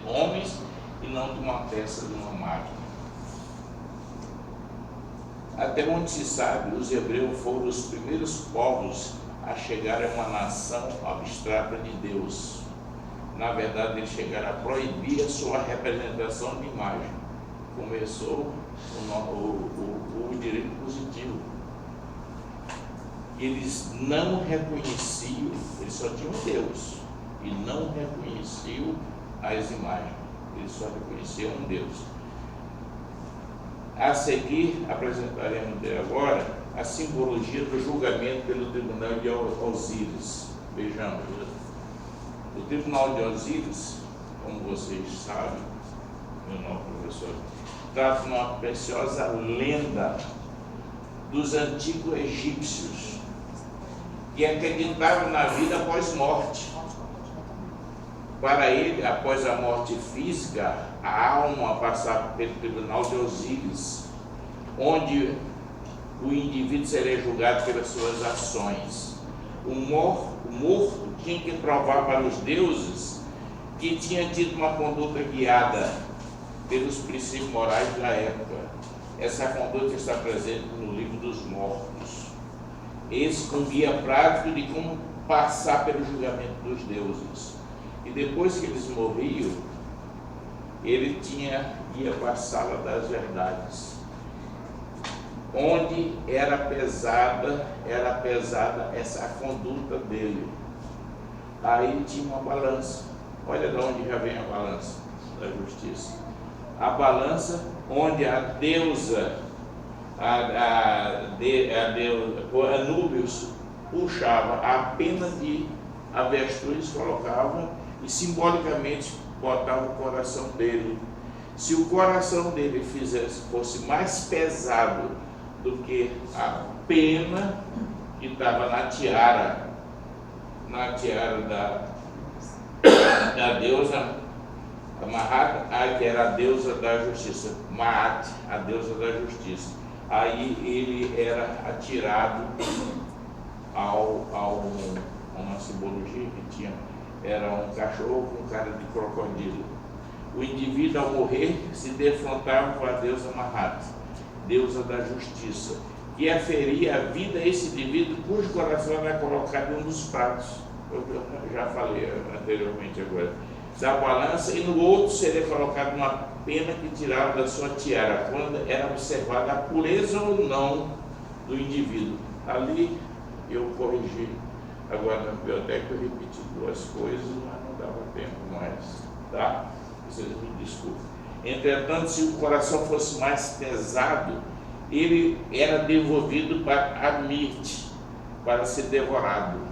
homens e não de uma peça de uma máquina. Até onde se sabe, os hebreus foram os primeiros povos a chegar a uma nação abstrata de Deus. Na verdade, eles chegaram a proibir a sua representação de imagem. Começou o direito positivo. Eles não reconheciam, eles só tinham Deus, e não reconheciam as imagens, eles só reconheciam Deus. A seguir, apresentaremos agora a simbologia do julgamento pelo tribunal de Osíris. Vejamos, o tribunal de Osíris, como vocês sabem, meu nome professor, trata de uma preciosa lenda dos antigos egípcios, que acreditavam na vida após morte. Para ele, após a morte física, a alma passava pelo tribunal de Osíris, onde o indivíduo seria julgado pelas suas ações. O morto tinha que provar para os deuses que tinha tido uma conduta guiada pelos princípios morais da época. Essa conduta está presente no livro dos mortos. Esse um guia prático de como passar pelo julgamento dos deuses. E depois que eles morriam, ele ia para a sala das verdades, onde era pesada essa conduta dele. Aí tinha uma balança. Olha de onde já vem a balança da justiça. A balança onde a deusa, Anúbios, puxava a pena de avestruz, colocava e simbolicamente botava o coração dele. Se o coração dele fosse mais pesado do que a pena que estava na tiara da deusa Maat, que era a deusa da justiça, Maat, a deusa da justiça, aí ele era atirado a uma simbologia que tinha, era um cachorro com cara de crocodilo. O indivíduo, ao morrer, se defrontava com a deusa Maat, deusa da justiça, que aferia a vida a esse indivíduo cujo coração era colocado em um dos pratos. Eu já falei anteriormente agora. Da balança, e no outro seria colocado uma pena que tirava da sua tiara, quando era observada a pureza ou não do indivíduo. Ali eu corrigi, agora na biblioteca eu repeti duas coisas, mas não dava tempo mais, tá? Vocês me desculpem. Entretanto, se o coração fosse mais pesado, ele era devolvido para Amite, para ser devorado.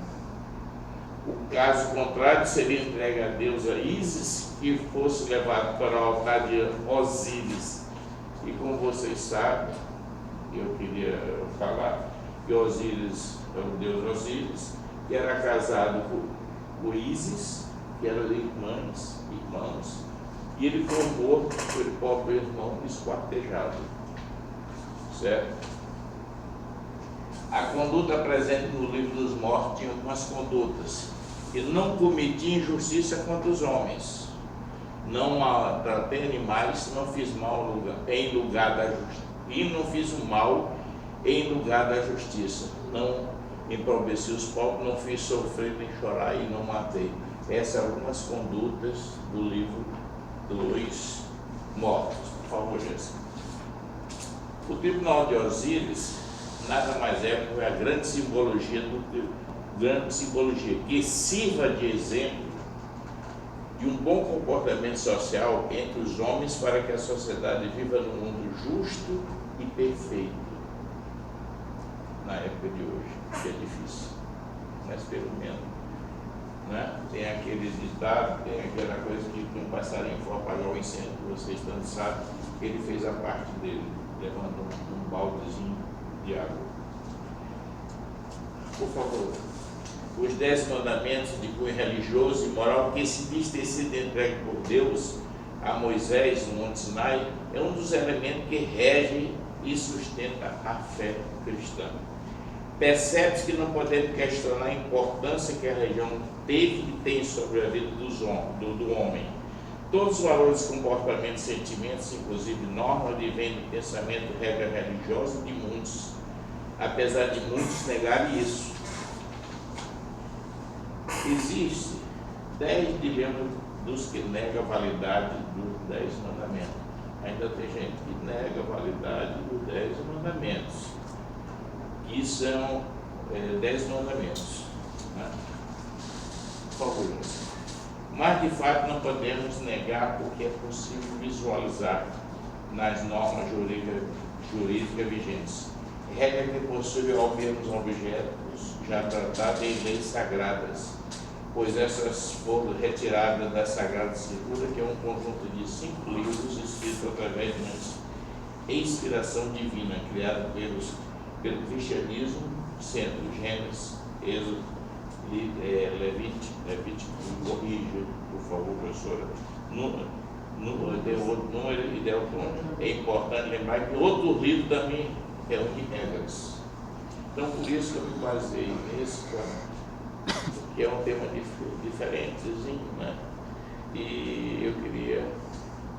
O caso contrário seria entregue a deusa Ísis, que fosse levado para o altar de Osíris. E como vocês sabem, eu queria falar que Osíris é o deus Osíris, que era casado com Ísis, que eram irmãos, e ele foi morto pelo próprio irmão esquartejado. Certo? A conduta presente no livro dos mortos tinha algumas condutas. Eu não cometi injustiça contra os homens, não tratei animais, não fiz mal em lugar da justiça, e não fiz o mal em lugar da justiça, não empobreci os pobres, não fiz sofrer nem chorar e não matei. Essas são algumas condutas do livro dos mortos. Por favor, Jéssica. O tribunal de Osíris nada mais é que a grande simbologia que sirva de exemplo de um bom comportamento social entre os homens para que a sociedade viva num mundo justo e perfeito. Na época de hoje, que é difícil, mas pelo menos, né? Tem aquele ditado, tem aquela coisa que um passarinho for apagar o incêndio, que vocês tanto sabem, ele fez a parte dele, levando um baldezinho de água. Por favor. Os 10 mandamentos de cunho religioso e moral que se diz ter sido entregue por Deus a Moisés no Monte Sinai é um dos elementos que rege e sustenta a fé cristã. Percebe-se que não podemos questionar a importância que a religião teve e tem sobre a vida do homem. Todos os valores, comportamentos, sentimentos, inclusive normas, vivem do pensamento, regra religiosa de muitos, apesar de muitos negarem isso. Existe 10 dilemas dos que negam a validade dos 10 mandamentos. Ainda tem gente que nega a validade dos 10 mandamentos, que são 10 mandamentos, né? Por favor, mas de fato não podemos negar, porque é possível visualizar nas normas jurídicas vigentes regra que possui ao menos objetos já tratados em leis sagradas, pois essas foram retiradas da Sagrada Escritura, que é um conjunto de 5 livros escritos através de uma inspiração divina, criada pelo cristianismo, sendo Gênesis, Êxodo, Levítico, me corrija, por favor, professora, Número e Deuteronômio. É importante lembrar que outro livro também reúne regras. Então, por isso que eu me baseei nesse, que é um tema diferentezinho, né? E eu queria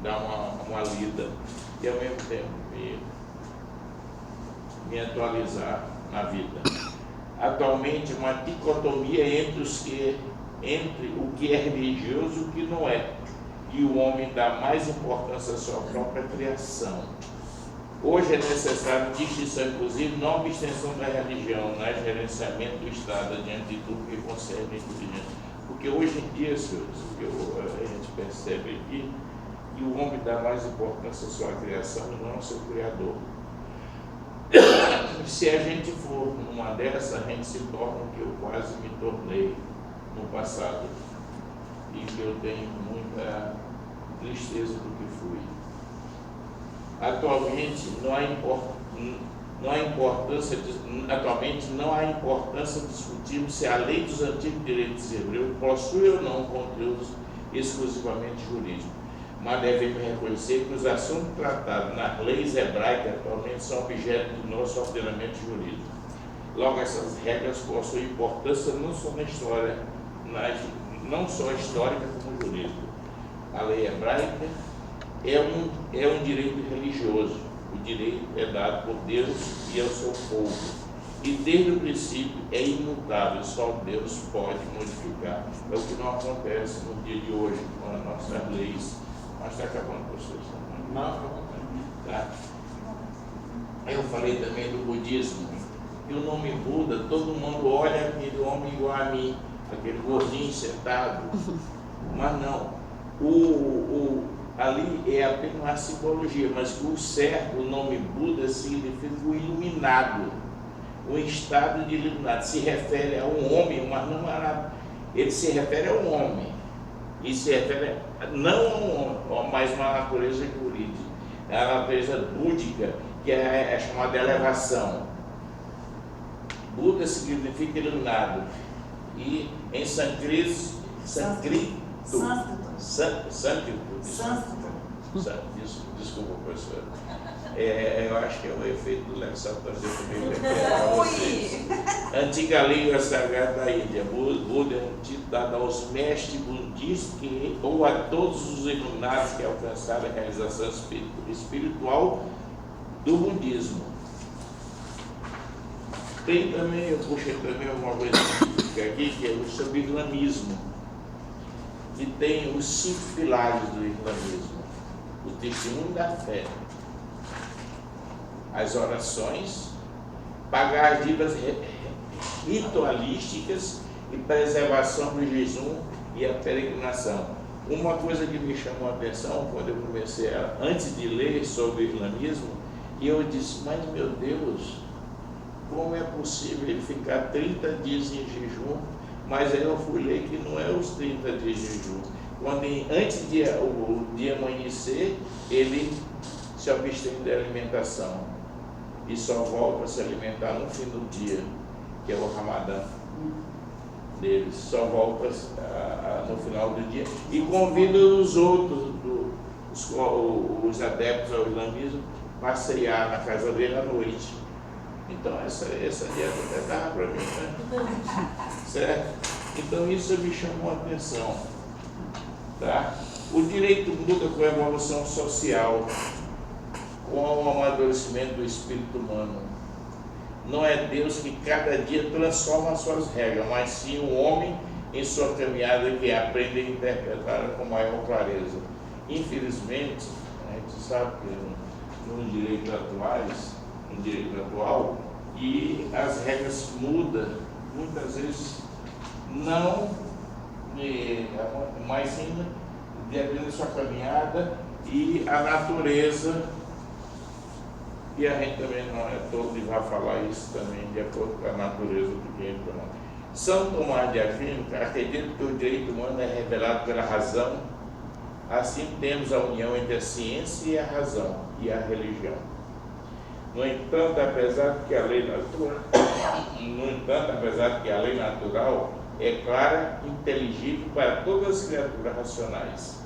dar uma lida e ao mesmo tempo me atualizar na vida. Atualmente, uma dicotomia entre o que é religioso e o que não é, e o homem dá mais importância à sua própria criação. Hoje é necessário distinção, inclusive, não abstenção da religião, no gerenciamento do Estado diante de tudo que concerne a inteligência. Porque hoje em dia, senhores, a gente percebe aqui que o homem dá mais importância à sua criação e não ao seu Criador. Se a gente for numa dessas, a gente se torna o que eu quase me tornei no passado e que eu tenho muita tristeza do que fui. Atualmente não há importância de discutirmos se a lei dos antigos direitos hebreus possui ou não conteúdos exclusivamente jurídicos, mas devemos reconhecer que os assuntos tratados nas leis hebraicas atualmente são objeto do nosso ordenamento jurídico. Logo, essas regras possuem importância não só na história, não só histórica como jurídica. A lei hebraica é um direito religioso. O direito é dado por Deus e ao seu povo. E desde o princípio é imutável, só Deus pode modificar. É o que não acontece no dia de hoje com as nossas leis. Mas está acabando, professor? Não, tá? Eu falei também do budismo, que o nome Buda, todo mundo olha aquele homem igual a mim, aquele gordinho sentado, mas não. Ali é apenas uma simbologia, mas o certo, o nome Buda significa o iluminado, o estado de iluminado. Se refere a um homem, mas não a... Ele se refere a um homem, e se refere não a um homem, mas uma natureza jurídica, é a natureza búdica, que é chamada elevação. Buda significa iluminado, e em sânscrito, desculpa, professor. Eu acho que é o efeito do lençol para também para vocês. Antiga língua sagrada da Índia. Buda é um título dado aos mestres budistas ou a todos os iluminados que alcançaram a realização espiritual do budismo. Tem também, eu puxei também alguma coisa aqui, que é sobre o islamismo. E tem os 5 pilares do islamismo: o testemunho da fé, as orações, pagar as dívidas ritualísticas e preservação do jejum e a peregrinação. Uma coisa que me chamou a atenção quando eu comecei antes de ler sobre o islamismo, e eu disse, mas meu Deus, como é possível ele ficar 30 dias em jejum? Mas aí eu fui ler que não é os 30 dias de jejum. Antes de o dia amanhecer, ele se abstém da alimentação e só volta a se alimentar no fim do dia, que é o Ramadã deles. Só volta no final do dia e convida os outros, os adeptos ao islamismo, passear na casa dele à noite. Então essa dieta até dá para mim, né? Certo? Então isso me chamou a atenção, tá? O direito muda com a evolução social, com o amadurecimento do espírito humano. Não é Deus que cada dia transforma as suas regras, mas sim o homem em sua caminhada que aprende a interpretar com maior clareza. Infelizmente, a gente sabe que no direito atual, e as regras mudam, muitas vezes não, mas sim dependendo da sua caminhada e a natureza. E a gente também não é todo e vai falar isso também de acordo com a natureza do que entra. São Tomás de Aquino acredita que o direito humano é revelado pela razão. Assim temos a união entre a ciência e a razão e a religião. No entanto, apesar de que a lei natural é clara e inteligível para todas as criaturas racionais.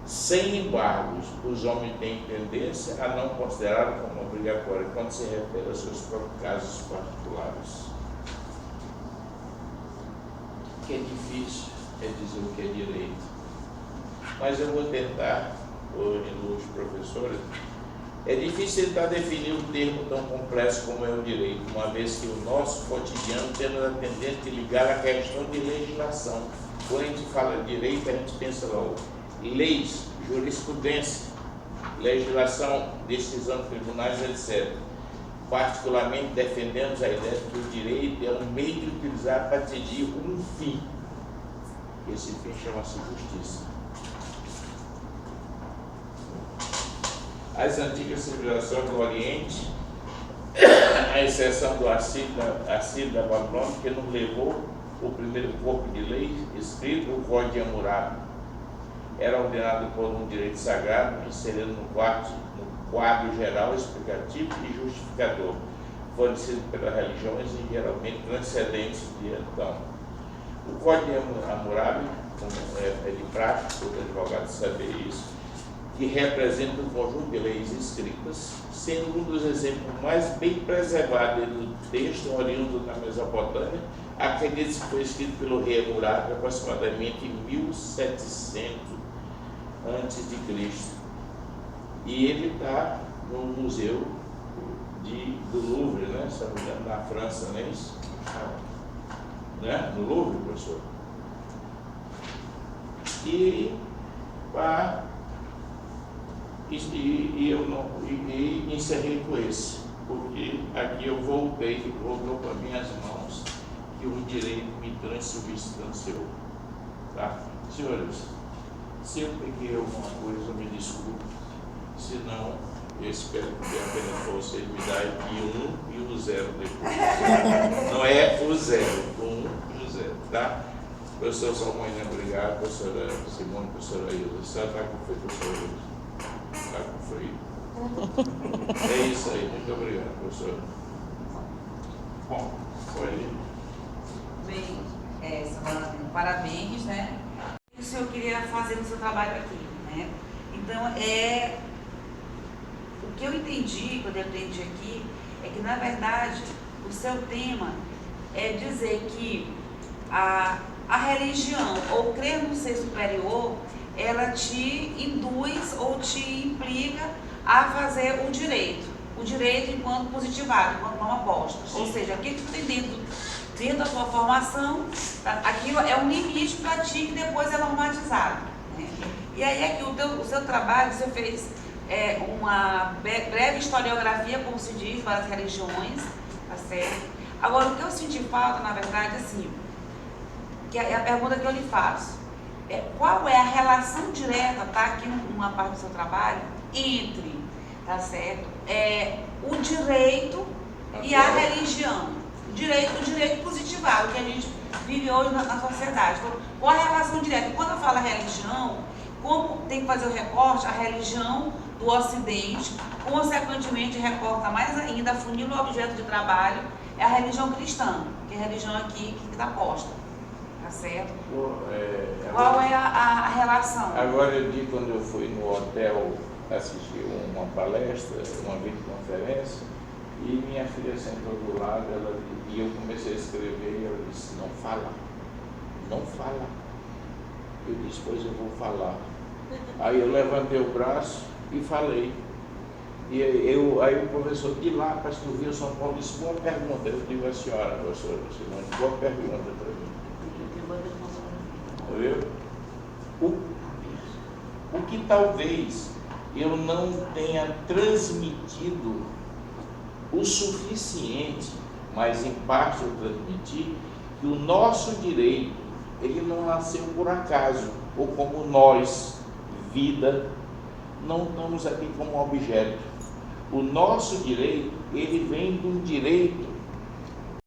Sem embargo, os homens têm tendência a não considerá-la como obrigatória quando se refere aos seus próprios casos particulares. O que é difícil é dizer o que é direito. Mas eu vou tentar, hoje, os professores, é difícil tentar definir um termo tão complexo como é o direito, uma vez que o nosso cotidiano temos a tendência de ligar a questão de legislação. Quando a gente fala de direito, a gente pensa logo leis, jurisprudência, legislação, decisão de tribunais, etc. Particularmente defendemos a ideia de que o direito é um meio de utilizar para atingir um fim. Esse fim chama-se justiça. As antigas civilizações do Oriente, a exceção do Assírio da Babilônia, que nos levou o primeiro corpo de lei escrito, o Código de Hammurabi, era ordenado por um direito sagrado, inserido no quadro geral explicativo e justificador, fornecido pelas religiões e geralmente transcendentes de então. O Código de Hammurabi, é de prática, todo advogado saber isso, que representa um conjunto de leis escritas, sendo um dos exemplos mais bem preservados do texto oriundo da Mesopotâmia. Acredita-se que foi escrito pelo rei Hammurabi aproximadamente em 1700 a.C. E ele está no Museu do Louvre, né? Se não me engano, na França, não é isso? Né? No Louvre, professor. E eu encerrei com esse, porque aqui eu voltou para minhas mãos que o direito me transubstanciou. Tá? Senhores, se eu peguei alguma coisa, me desculpe, se não, eu espero que tenha apenas para vocês me darem o 1 e o 0 depois. Não é o 0, o 1 e o 0, tá? Professor Salmoina, obrigado, professora Simone, professora Ilza. A senhora está com frio, professora Ilza? Está com frio? É isso aí, muito obrigado, professora. Bom, pode. Bem, parabéns, né? O senhor queria fazer no seu trabalho aqui, né? Então, o que eu entendi, quando eu aprendi aqui, é que, na verdade, o seu tema é dizer que a religião, ou crer no ser superior, ela te induz ou te implica a fazer o direito enquanto positivado, enquanto não apostas. Ou seja, aquilo que tu tem dentro da sua formação, aquilo é um limite para ti que depois é normatizado, né? E aí aqui o seu trabalho, você fez uma breve historiografia, como se diz, para as religiões, tá certo? Agora, o que eu senti falta, na verdade, assim, que é a pergunta que eu lhe faço, qual é a relação direta, tá, aqui numa parte do seu trabalho, entre, tá certo, o direito e a religião? O direito positivado que a gente vive hoje na sociedade. Então, qual a relação direta? Quando eu falo religião, como tem que fazer o recorte, a religião do Ocidente, consequentemente recorta mais ainda, funila o objeto de trabalho, é a religião cristã, que é a religião aqui que está posta. Tá certo? Qual é a relação? Agora eu digo, quando eu fui no hotel assistir uma palestra, uma videoconferência, e minha filha sentou do lado, e eu comecei a escrever, e ela disse, não fala. Eu disse, pois eu vou falar. Aí eu levantei o braço e falei. Aí o professor de lá, pastor Rio São Paulo, disse, boa pergunta. Eu digo a senhora, professora, boa pergunta para mim. Viu? O que talvez eu não tenha transmitido o suficiente, mas em parte eu transmiti, que o nosso direito, ele não nasceu por acaso, ou como nós, vida, não estamos aqui como objeto. O nosso direito, ele vem de um direito